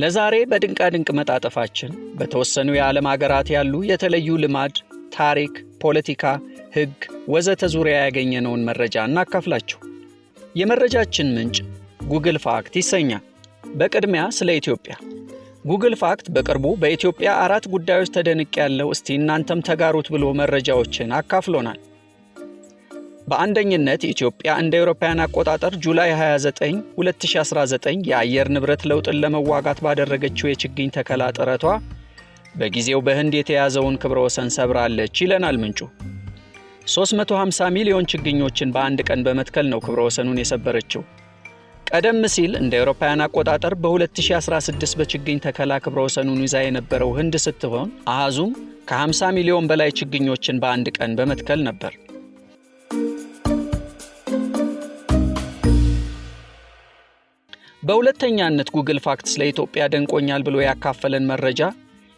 ለዛሬ በድንቃድንቅ መጣጠፋችን በተወሰኑ የዓለም ሀገራት ያሉ የተለዩ ልማድ፣ ታሪክ፣ ፖለቲካ፣ ሕግ ወዘተ ዙሪያ ያገኘነውን መረጃ እናካፍላችሁ። የመረጃችን ምንጭ ጉግል ፋክት ይሰኛል። በቅድሚያ ስለ ኢትዮጵያ ጉግል ፋክት በቅርቡ በኢትዮጵያ 4 ጉዳዮች ተደንቄያለሁ፣ እስቲ እናንተም ተጋሩት ብሎ መረጃዎችን አካፍሎናል። በአንደኝነት ኢትዮጵያ እንደ አውሮፓውያን አቆጣጠር ጁላይ 29 2019 የአየር ንብረት ለውጥን ለመዋጋት ባደረገችው የችግኝ ተከላ ጥረቷ በጊዜው በህንድ የተያዘውን ክብረ ወሰን ሰብራለች ይለናል ምንጩ። 350 ሚሊዮን ችግኞችን በአንድ ቀን በመትከል ነው ክብረ ወሰኑን የሰበረችው። ቀደም ሲል እንደ አውሮፓውያን አቆጣጠር በ2016 በችግኝ ተከላ ክብረ ወሰኑን ይዛ የነበረው ህንድ ስትሆን አሃዙም ከ50 ሚሊዮን በላይ ችግኞችን በአንድ ቀን በመትከል ነበር። በሁለተኛነት ጉግል ፋክት ስለ ኢትዮጵያ ደንቆኛል ብሎ ያካፈለን መረጃ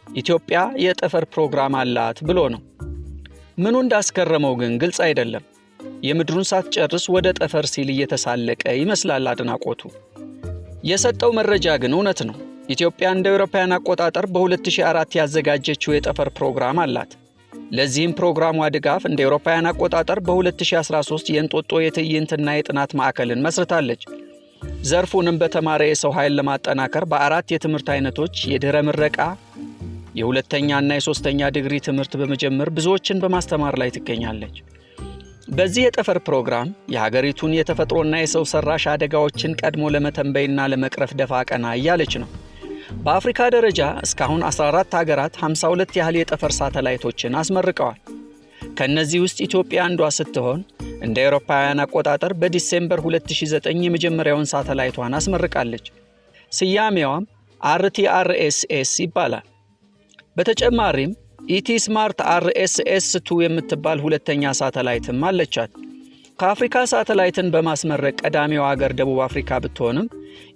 ኢትዮጵያ የጠፈር ፕሮግራም አላት ብሎ ነው። ምኑ እንዳስገረመው ግን ግልጽ አይደለም። የምድሩን ሳትጨርስ ወደ ጠፈር ሲል እየተሳለቀ ይመስላል አድናቆቱ። የሰጠው መረጃ ግን እውነት ነው። ኢትዮጵያ እንደ አውሮፓውያን አቆጣጠር በ2004 ያዘጋጀችው የጠፈር ፕሮግራም አላት። ለዚህም ፕሮግራሟ ድጋፍ እንደ አውሮፓውያን አቆጣጠር በ2013 የእንጦጦ የትዕይንትና የጥናት ማዕከልን መስርታለች። ዘርፉንም በተማረ የሰው ኃይል ለማጠናከር በ4 የትምህርት አይነቶች የድህረ ምረቃ፣ የሁለተኛና የሶስተኛ ዲግሪ ትምህርት በመጀመር ብዙዎችን በማስተማር ላይ ትገኛለች። በዚህ የጠፈር ፕሮግራም የሀገሪቱን የተፈጥሮና የሰው ሰራሽ አደጋዎችን ቀድሞ ለመተንበይና ለመቅረፍ ደፋ ቀና እያለች ነው። በአፍሪካ ደረጃ እስካሁን 14 ሀገራት 52 ያህል የጠፈር ሳተላይቶችን አስመርቀዋል። ከነዚህ ውስጥ ኢትዮጵያ አንዷ ስትሆን እንደ አውሮፓውያን አቆጣጠር በዲሴምበር 2009 የመጀመሪያውን ሳተላይቷን አስመርቃለች። ስያሜዋም RTRSS ይባላል። በተጨማሪም ኢቲ ስማርት RSS2 የምትባል ሁለተኛ ሳተላይትም አለቻት። ከአፍሪካ ሳተላይትን በማስመረቅ ቀዳሚው ሀገር ደቡብ አፍሪካ ብትሆንም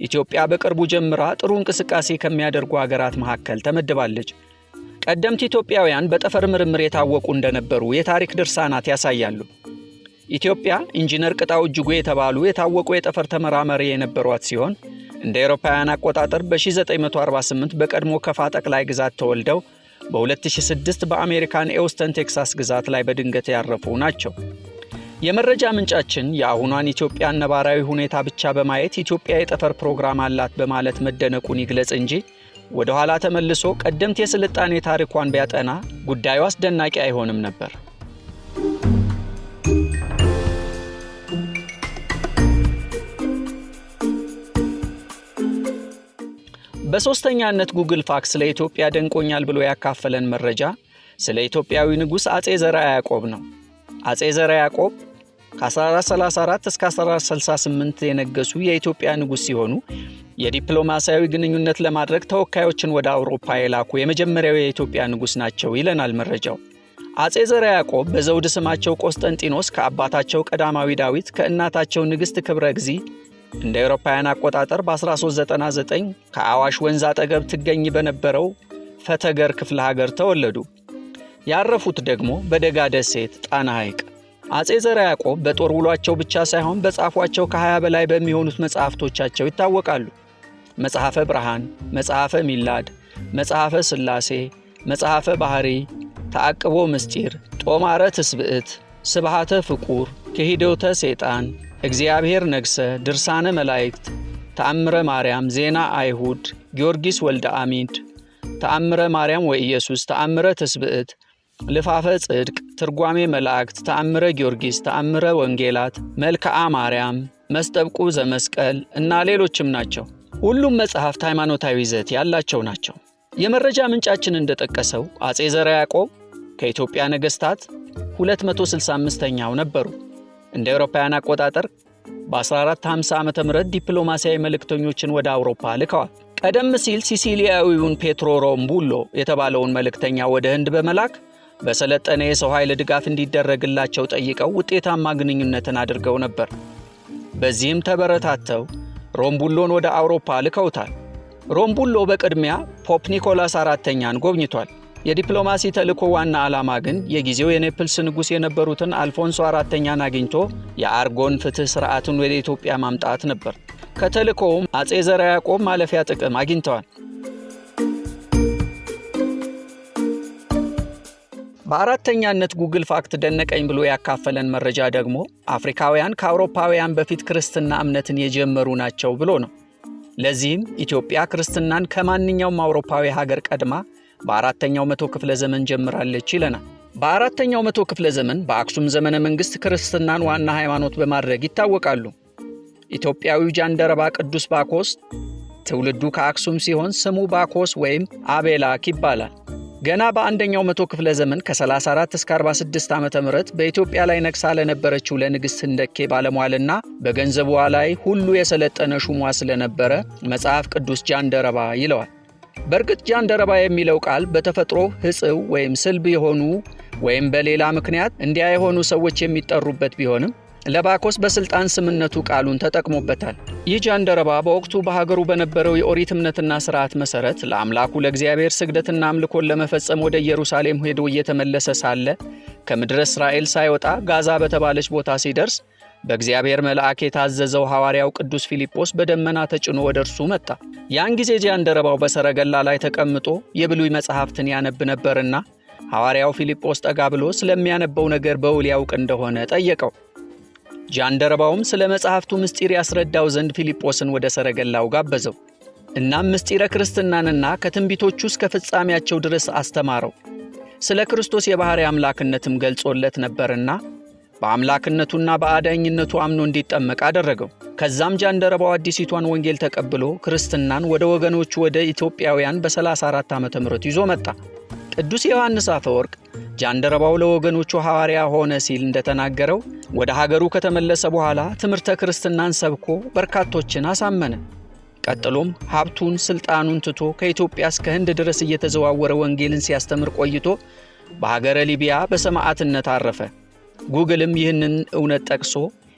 ኢትዮጵያ በቅርቡ ጀምራ ጥሩ እንቅስቃሴ ከሚያደርጉ ሀገራት መካከል ተመድባለች። ቀደምት ኢትዮጵያውያን በጠፈር ምርምር የታወቁ እንደነበሩ የታሪክ ድርሳናት ያሳያሉ። ኢትዮጵያ ኢንጂነር ቅጣው እጅጉ የተባሉ የታወቁ የጠፈር ተመራማሪ የነበሯት ሲሆን እንደ አውሮፓውያን አቆጣጠር በ1948 በቀድሞ ከፋ ጠቅላይ ግዛት ተወልደው በ2006 በአሜሪካን ኤውስተን ቴክሳስ ግዛት ላይ በድንገት ያረፉ ናቸው። የመረጃ ምንጫችን የአሁኗን ኢትዮጵያን ነባራዊ ሁኔታ ብቻ በማየት ኢትዮጵያ የጠፈር ፕሮግራም አላት በማለት መደነቁን ይግለጽ እንጂ ወደ ኋላ ተመልሶ ቀደምት የስልጣኔ ታሪኳን ቢያጠና ጉዳዩ አስደናቂ አይሆንም ነበር። በሶስተኛነት ጉግል ፋክት ስለ ኢትዮጵያ ደንቆኛል ብሎ ያካፈለን መረጃ ስለ ኢትዮጵያዊ ንጉስ አጼ ዘርዓ ያዕቆብ ነው። አጼ ዘርዓ ያዕቆብ ከ1434 እስከ 1468 የነገሱ የኢትዮጵያ ንጉስ ሲሆኑ የዲፕሎማሲያዊ ግንኙነት ለማድረግ ተወካዮችን ወደ አውሮፓ የላኩ የመጀመሪያው የኢትዮጵያ ንጉስ ናቸው ይለናል መረጃው። አጼ ዘርዓ ያዕቆብ በዘውድ ስማቸው ቆስጠንጢኖስ ከአባታቸው ቀዳማዊ ዳዊት ከእናታቸው ንግስት ክብረ እግዚ እንደ አውሮፓውያን አቆጣጠር በ1399 ከአዋሽ ወንዝ አጠገብ ትገኝ በነበረው ፈተገር ክፍለ ሀገር ተወለዱ። ያረፉት ደግሞ በደጋ ደሴት ጣና ሐይቅ። አጼ ዘርዓ ያዕቆብ በጦር ውሏቸው ብቻ ሳይሆን በጻፏቸው ከ20 በላይ በሚሆኑት መጽሐፍቶቻቸው ይታወቃሉ። መጽሐፈ ብርሃን፣ መጽሐፈ ሚላድ፣ መጽሐፈ ሥላሴ፣ መጽሐፈ ባህሪ፣ ተአቅቦ ምስጢር፣ ጦማረ ትስብዕት፣ ስብሃተ ፍቁር፣ ከሂደውተ ሰይጣን፣ እግዚአብሔር ነገሰ፣ ድርሳነ መላእክት፣ ተአምረ ማርያም፣ ዜና አይሁድ፣ ጊዮርጊስ ወልደ አሚድ፣ ተአምረ ማርያም ወኢየሱስ፣ ተአምረ ትስብዕት፣ ልፋፈ ጽድቅ፣ ትርጓሜ መላእክት፣ ተአምረ ጊዮርጊስ፣ ተአምረ ወንጌላት፣ መልክዓ ማርያም፣ መስጠብቁ ዘመስቀል እና ሌሎችም ናቸው። ሁሉም መጽሐፍት ሃይማኖታዊ ይዘት ያላቸው ናቸው። የመረጃ ምንጫችን እንደጠቀሰው አጼ ዘርዓ ያዕቆብ ከኢትዮጵያ ነገስታት 265ኛው ነበሩ። እንደ አውሮፓውያን አቆጣጠር በ1450 ዓመተ ምህረት ዲፕሎማሲያዊ መልእክተኞችን ወደ አውሮፓ ልከዋል። ቀደም ሲል ሲሲሊያዊውን ፔትሮ ሮምቡሎ የተባለውን መልእክተኛ ወደ ህንድ በመላክ በሰለጠነ የሰው ኃይል ድጋፍ እንዲደረግላቸው ጠይቀው ውጤታማ ግንኙነትን አድርገው ነበር። በዚህም ተበረታተው ሮምቡሎን ወደ አውሮፓ ልከውታል። ሮምቡሎ በቅድሚያ ፖፕ ኒኮላስ አራተኛን ጎብኝቷል። የዲፕሎማሲ ተልእኮ ዋና ዓላማ ግን የጊዜው የኔፕልስ ንጉስ የነበሩትን አልፎንሶ አራተኛን አግኝቶ የአርጎን ፍትህ ሥርዓትን ወደ ኢትዮጵያ ማምጣት ነበር። ከተልእኮውም አጼ ዘርዓ ያዕቆብ ማለፊያ ጥቅም አግኝተዋል። በአራተኛነት ጉግል ፋክት ደነቀኝ ብሎ ያካፈለን መረጃ ደግሞ አፍሪካውያን ከአውሮፓውያን በፊት ክርስትና እምነትን የጀመሩ ናቸው ብሎ ነው። ለዚህም ኢትዮጵያ ክርስትናን ከማንኛውም አውሮፓዊ ሀገር ቀድማ በአራተኛው መቶ ክፍለ ዘመን ጀምራለች ይለናል። በአራተኛው መቶ ክፍለ ዘመን በአክሱም ዘመነ መንግስት ክርስትናን ዋና ሃይማኖት በማድረግ ይታወቃሉ። ኢትዮጵያዊው ጃንደረባ ቅዱስ ባኮስ ትውልዱ ከአክሱም ሲሆን ስሙ ባኮስ ወይም አቤላክ ይባላል። ገና በአንደኛው መቶ ክፍለ ዘመን ከ34 እስከ 46 ዓመተ ምህረት በኢትዮጵያ ላይ ነግሳ ለነበረችው ለንግሥት ህንደኬ ባለሟልና በገንዘቧ ላይ ሁሉ የሰለጠነ ሹሟ ስለነበረ መጽሐፍ ቅዱስ ጃንደረባ ይለዋል። በእርግጥ ጃንደረባ የሚለው ቃል በተፈጥሮ ሕጽው ወይም ስልብ የሆኑ ወይም በሌላ ምክንያት እንዲያ የሆኑ ሰዎች የሚጠሩበት ቢሆንም ለባኮስ በስልጣን ስምነቱ ቃሉን ተጠቅሞበታል። ይህ ጃንደረባ በወቅቱ በሀገሩ በነበረው የኦሪት እምነትና ሥርዓት መሠረት ለአምላኩ ለእግዚአብሔር ስግደትና አምልኮን ለመፈጸም ወደ ኢየሩሳሌም ሄዶ እየተመለሰ ሳለ ከምድረ እስራኤል ሳይወጣ ጋዛ በተባለች ቦታ ሲደርስ በእግዚአብሔር መልአክ የታዘዘው ሐዋርያው ቅዱስ ፊልጶስ በደመና ተጭኖ ወደ እርሱ መጣ። ያን ጊዜ ጃንደረባው በሰረገላ ላይ ተቀምጦ የብሉይ መጽሐፍትን ያነብ ነበርና ሐዋርያው ፊልጶስ ጠጋ ብሎ ስለሚያነበው ነገር በውል ያውቅ እንደሆነ ጠየቀው። ጃንደረባውም ስለ መጽሐፍቱ ምስጢር ያስረዳው ዘንድ ፊልጶስን ወደ ሰረገላው ጋበዘው። እናም ምስጢረ ክርስትናንና ከትንቢቶቹ እስከ ፍጻሜያቸው ድረስ አስተማረው። ስለ ክርስቶስ የባሕርይ አምላክነትም ገልጾለት ነበርና በአምላክነቱና በአዳኝነቱ አምኖ እንዲጠመቅ አደረገው። ከዛም ጃንደረባው አዲሲቷን ወንጌል ተቀብሎ ክርስትናን ወደ ወገኖቹ ወደ ኢትዮጵያውያን በ34 ዓመተ ምህረት ይዞ መጣ። ቅዱስ ዮሐንስ አፈወርቅ ጃንደረባው ለወገኖቹ ሐዋርያ ሆነ ሲል እንደተናገረው ወደ ሀገሩ ከተመለሰ በኋላ ትምህርተ ክርስትናን ሰብኮ በርካቶችን አሳመነ። ቀጥሎም ሀብቱን ስልጣኑን ትቶ ከኢትዮጵያ እስከ ህንድ ድረስ እየተዘዋወረ ወንጌልን ሲያስተምር ቆይቶ በሀገረ ሊቢያ በሰማዕትነት አረፈ። ጉግልም ይህንን እውነት ጠቅሶ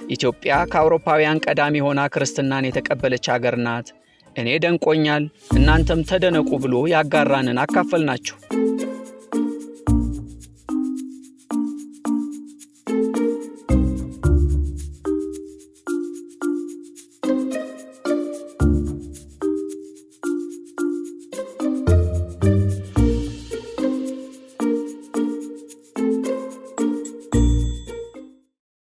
ኢትዮጵያ ከአውሮፓውያን ቀዳሚ ሆና ክርስትናን የተቀበለች ሀገር ናት፣ እኔ ደንቆኛል እናንተም ተደነቁ ብሎ ያጋራንን አካፈልናችሁ።